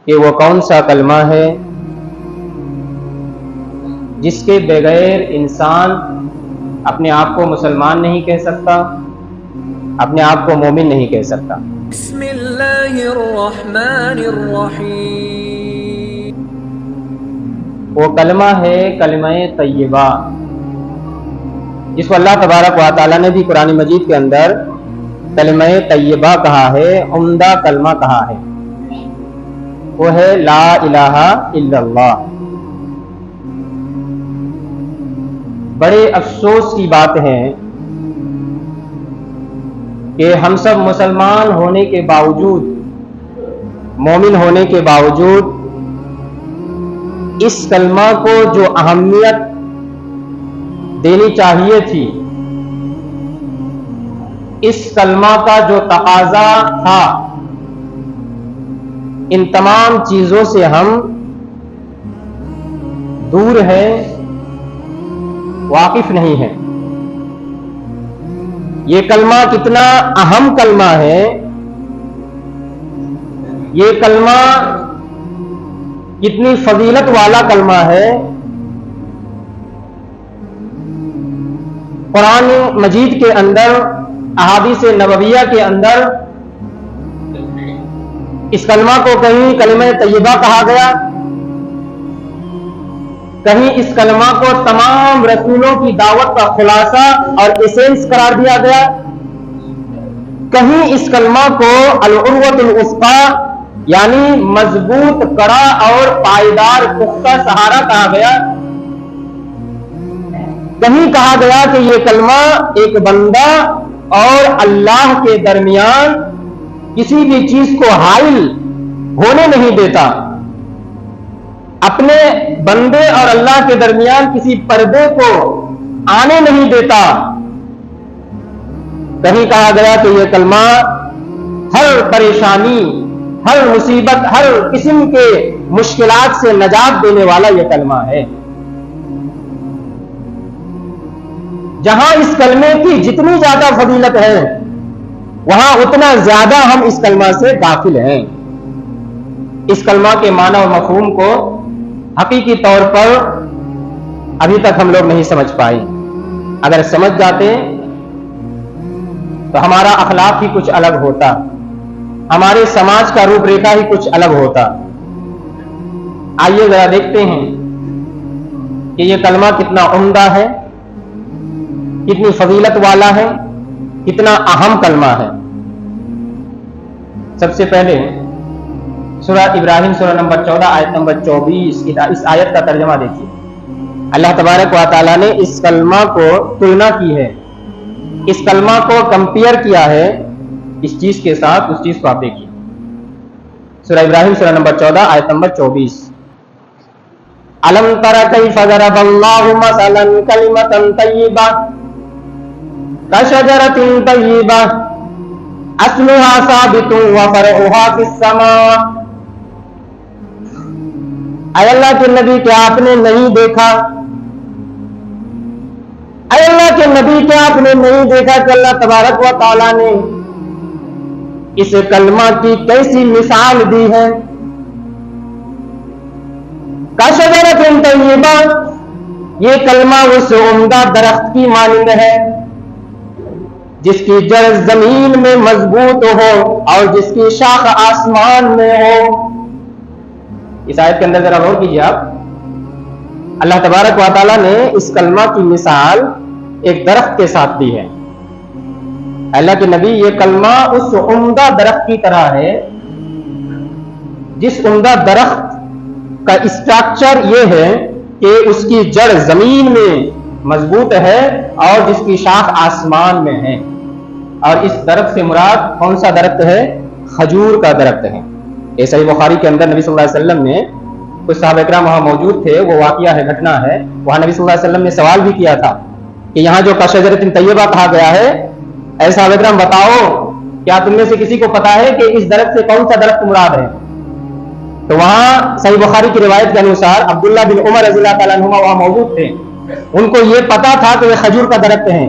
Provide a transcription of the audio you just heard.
کہ وہ کون سا کلمہ ہے جس کے بغیر انسان اپنے آپ کو مسلمان نہیں کہہ سکتا، اپنے آپ کو مومن نہیں کہہ سکتا۔ بسم اللہ الرحمن الرحیم۔ وہ کلمہ ہے کلمہ طیبہ، جس کو اللہ تبارک و تعالیٰ نے بھی قرآن مجید کے اندر کلمہ طیبہ کہا ہے، عمدہ کلمہ کہا ہے، وہ ہے لا الہ الا اللہ۔ بڑے افسوس کی بات ہے کہ ہم سب مسلمان ہونے کے باوجود، مومن ہونے کے باوجود، اس کلمہ کو جو اہمیت دینی چاہیے تھی، اس کلمہ کا جو تقاضا تھا، ان تمام چیزوں سے ہم دور ہیں، واقف نہیں ہیں۔ یہ کلمہ کتنا اہم کلمہ ہے، یہ کلمہ کتنی فضیلت والا کلمہ ہے۔ قرآن مجید کے اندر، احادیث نبویہ کے اندر اس کلمہ کو کہیں کلمہ طیبہ کہا گیا، کہیں اس کلمہ کو تمام رسولوں کی دعوت کا خلاصہ اور ایسنس قرار دیا گیا، کہیں اس کلمہ کو العروۃ الوثقی یعنی مضبوط کڑا اور پائیدار پختہ سہارا کہا گیا، کہیں کہا گیا کہ یہ کلمہ ایک بندہ اور اللہ کے درمیان کسی بھی چیز کو حائل ہونے نہیں دیتا، اپنے بندے اور اللہ کے درمیان کسی پردے کو آنے نہیں دیتا۔ کہیں کہا گیا کہ یہ کلمہ ہر پریشانی، ہر مصیبت، ہر قسم کے مشکلات سے نجات دینے والا یہ کلمہ ہے۔ جہاں اس کلمے کی جتنی زیادہ فضیلت ہے، وہاں اتنا زیادہ ہم اس کلمہ سے غافل ہیں۔ اس کلمہ کے معنی اور مفہوم کو حقیقی طور پر ابھی تک ہم لوگ نہیں سمجھ پائے۔ اگر سمجھ جاتے تو ہمارا اخلاق ہی کچھ الگ ہوتا، ہمارے سماج کا روپ ریکھا ہی کچھ الگ ہوتا۔ آئیے ذرا دیکھتے ہیں کہ یہ کلمہ کتنا عمدہ ہے، کتنی فضیلت والا ہے، کتنا اہم کلمہ ہے۔ سب سے پہلے سورہ ابراہیم سورہ نمبر 14 آیت نمبر 24 اس آیت کا ترجمہ دیکھیے۔ اللہ تبارک و تعالیٰ نے اس کلمہ کو تلنا کی ہے، اس کلمہ کو کمپیئر کیا ہے اس چیز کے ساتھ، اس چیز کو آپ دیکھیے۔ سورہ ابراہیم سورہ نمبر 14 آیت نمبر 24۔ الم تر کیف ضرب اللہ مثلا کلمۃ طیبہ کشجرۃ طیبہ اصلها ثابت وفرعها فی السماء۔ اے اللہ کے نبی کیا آپ نے نہیں دیکھا، اے اللہ کے نبی کیا آپ نے نہیں دیکھا کہ اللہ تبارک و تعالیٰ نے اس کلمہ کی کیسی مثال دی ہے۔ کشجرۃ طیبہ، یہ کلمہ اس عمدہ درخت کی مانند ہے جس کی جڑ زمین میں مضبوط ہو اور جس کی شاخ آسمان میں ہو۔ اس آیت کے اندر ذرا غور کیجیے آپ، اللہ تبارک و تعالیٰ نے اس کلمہ کی مثال ایک درخت کے ساتھ دی ہے۔ اللہ کے نبی یہ کلمہ اس عمدہ درخت کی طرح ہے جس عمدہ درخت کا اسٹرکچر یہ ہے کہ اس کی جڑ زمین میں مضبوط ہے اور جس کی شاخ آسمان میں ہے۔ اور اس درخت سے مراد کون سا درخت ہے؟ کھجور کا درخت ہے۔ یہ صحیح بخاری کے اندر نبی صلی اللہ علیہ وسلم نے، کچھ صحابہ اکرام وہاں موجود تھے، وہ واقعہ ہے، گھٹنا ہے، وہاں نبی صلی اللہ علیہ وسلم نے سوال بھی کیا تھا کہ یہاں جو کشجرۃ طیبہ کہا گیا ہے، اے صحابہ اکرام بتاؤ کیا تم میں سے کسی کو پتا ہے کہ اس درخت سے کون سا درخت مراد ہے؟ تو وہاں صحیح بخاری کی روایت کے انوسار عبداللہ بن عمر رضی اللہ تعالیٰ عنہما وہاں موجود تھے، ان کو یہ پتا تھا کہ یہ کھجور کا درخت ہے۔